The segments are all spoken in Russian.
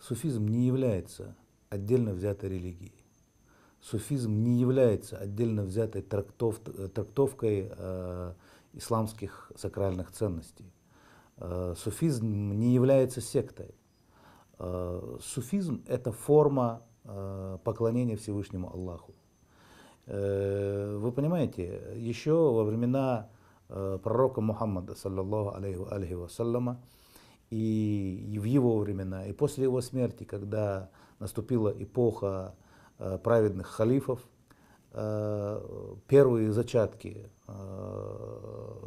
Суфизм не является отдельно взятой религией. Суфизм не является отдельно взятой трактовкой исламских сакральных ценностей. Суфизм не является сектой. Суфизм – это форма поклонения Всевышнему Аллаху. Вы понимаете, еще во времена пророка Мухаммада, саллаллаху алейхи вассаляма, и в его времена, и после его смерти, когда наступила эпоха праведных халифов, первые зачатки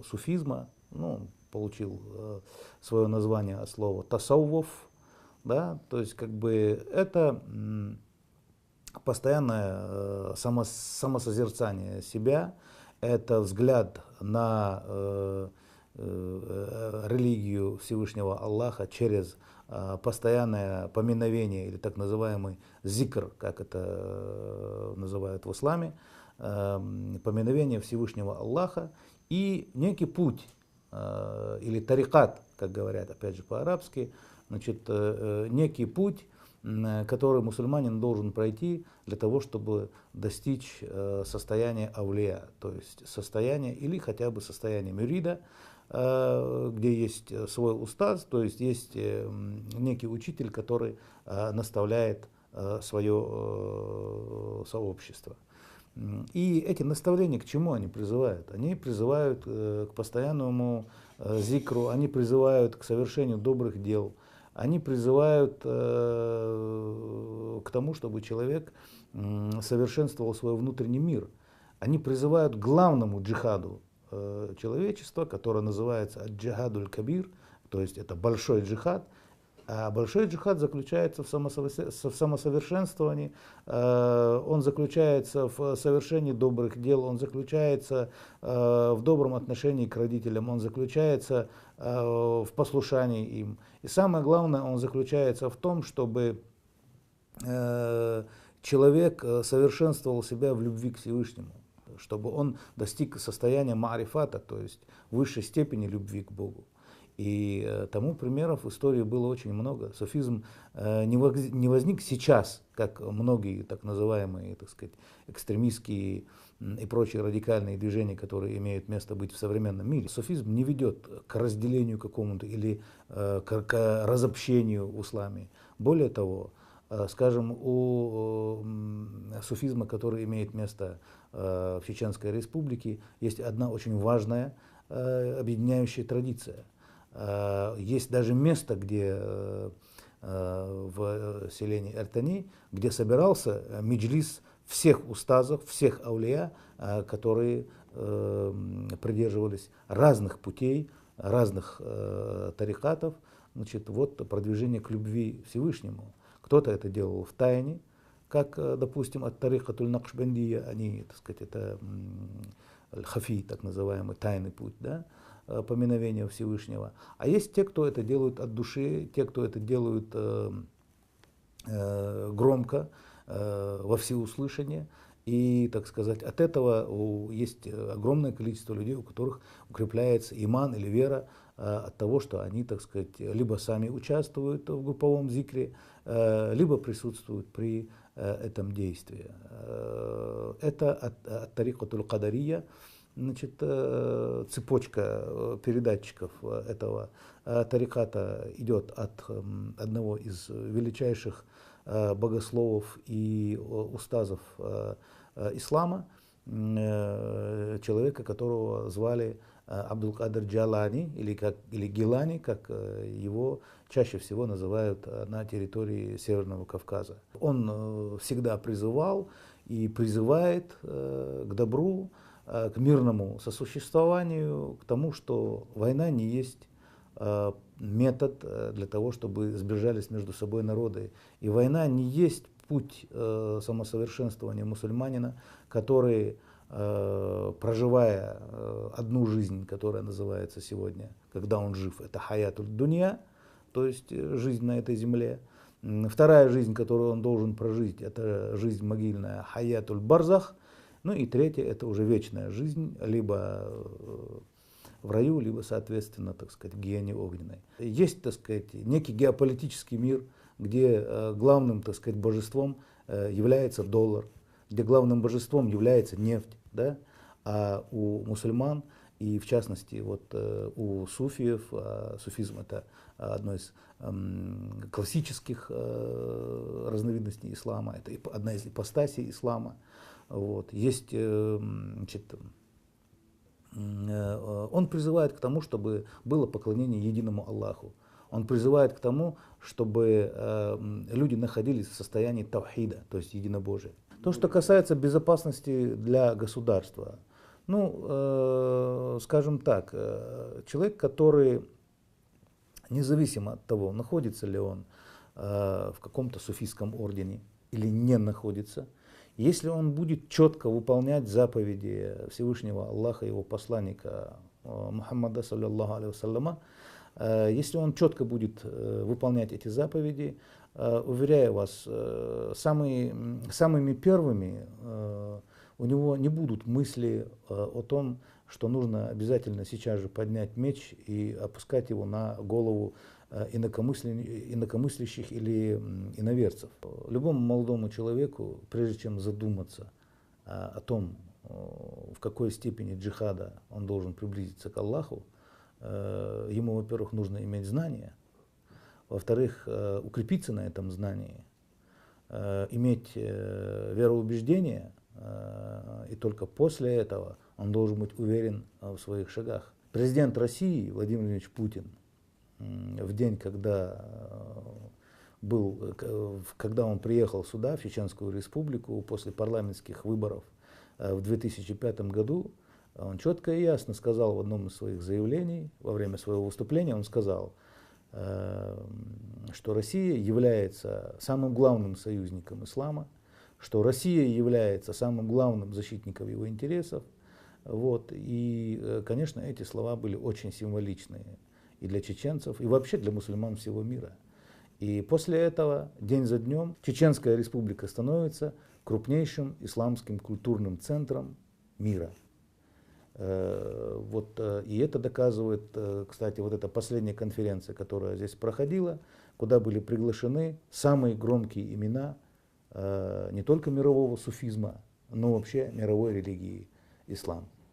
суфизма, ну, получил свое название от слова тасаввуф, да, то есть как бы это постоянное самосозерцание себя, это взгляд на религию Всевышнего Аллаха через постоянное поминовение или так называемый зикр, как это называют в исламе, поминовение Всевышнего Аллаха и некий путь или тарикат, как говорят опять же по-арабски, значит, некий путь, который мусульманин должен пройти для того, чтобы достичь состояния авлия, то есть состояния или хотя бы состояния мюрида, где есть свой устаз, то есть есть некий учитель, который наставляет свое сообщество. И эти наставления к чему они призывают? Они призывают к постоянному зикру, они призывают к совершению добрых дел, они призывают к тому, чтобы человек совершенствовал свой внутренний мир. Они призывают к главному джихаду человечества, которое называется джихадуль кабир, то есть это большой джихад. А большой джихад заключается в самосовершенствовании, он заключается в совершении добрых дел, он заключается в добром отношении к родителям, он заключается в послушании им. И самое главное, он заключается в том, чтобы человек совершенствовал себя в любви к Всевышнему, чтобы он достиг состояния маарифата, то есть высшей степени любви к Богу. И тому примеров в истории было очень много. Суфизм не возник сейчас, как многие так называемые, так сказать, экстремистские и прочие радикальные движения, которые имеют место быть в современном мире. Суфизм не ведет к разделению какому-то или к разобщению в исламе. Более того, скажем, у суфизма, который имеет место в Чеченской Республике, есть одна очень важная объединяющая традиция. Есть даже место, где в селении Эртани, где собирался меджлис всех устазов, всех аулия, которые придерживались разных путей, разных тарикатов, значит, вот продвижение к любви Всевышнему. Кто-то это делал в тайне, как, допустим, от тарикатуль Накшбандия, они, так сказать, это хафи, так называемый тайный путь, да, поминовения Всевышнего. А есть те, кто это делают от души, те, кто это делают громко, во всеуслышание. И, так сказать, от этого есть огромное количество людей, у которых укрепляется иман или вера от того, что они, так сказать, либо сами участвуют в групповом зикре, либо присутствуют при этом действии. Это от тарикатуль кадария, значит, цепочка передатчиков этого тариката идет от одного из величайших богословов и устазов ислама, человека, которого звали Абдул-Кадр Джалани или Гилани, как его чаще всего называют на территории Северного Кавказа. Он всегда призывал и призывает к добру, к мирному сосуществованию, к тому, что война не есть метод для того, чтобы сближались между собой народы. И война не есть путь самосовершенствования мусульманина, который, проживая одну жизнь, которая называется сегодня, когда он жив, это хаятуль дунья, то есть жизнь на этой земле. Вторая жизнь, которую он должен прожить, это жизнь могильная, хаятуль барзах. Ну и третья, это уже вечная жизнь, либо в раю, либо, соответственно, так сказать, в гиене огненной. Есть, так сказать, некий геополитический мир, где главным, так сказать, божеством является доллар, где главным божеством является нефть, да? А у мусульман, и в частности вот у суфиев, суфизм это одно из классических разновидностей ислама, это одна из ипостасей ислама. Вот. Есть, значит, он призывает к тому, чтобы было поклонение единому Аллаху. Он призывает к тому, чтобы люди находились в состоянии тавхида, то есть единобожия. То, что касается безопасности для государства, ну, скажем так, человек, который, независимо от того, находится ли он в каком-то суфийском ордене или не находится, если он будет четко выполнять заповеди Всевышнего Аллаха и его посланника Мухаммада, саллаллаху алейхи вассаляма, если он четко будет выполнять эти заповеди, уверяю вас, самыми первыми у него не будут мысли о том, что нужно обязательно сейчас же поднять меч и опускать его на голову инакомыслящих или иноверцев. Любому молодому человеку, прежде чем задуматься о том, в какой степени джихада он должен приблизиться к Аллаху, ему, во-первых, нужно иметь знания, во-вторых, укрепиться на этом знании, иметь вероубеждение, и только после этого он должен быть уверен в своих шагах. Президент России Владимир Владимирович Путин в день, когда он приехал сюда, в Чеченскую Республику, после парламентских выборов в 2005 году, он четко и ясно сказал в одном из своих заявлений, во время своего выступления, он сказал, что Россия является самым главным союзником ислама, что Россия является самым главным защитником его интересов. Вот. И, конечно, эти слова были очень символичные и для чеченцев, и вообще для мусульман всего мира. И после этого, день за днем, Чеченская Республика становится крупнейшим исламским культурным центром мира. Вот, и это доказывает, кстати, вот эта последняя конференция, которая здесь проходила, куда были приглашены самые громкие имена не только мирового суфизма, но вообще мировой религии ислам.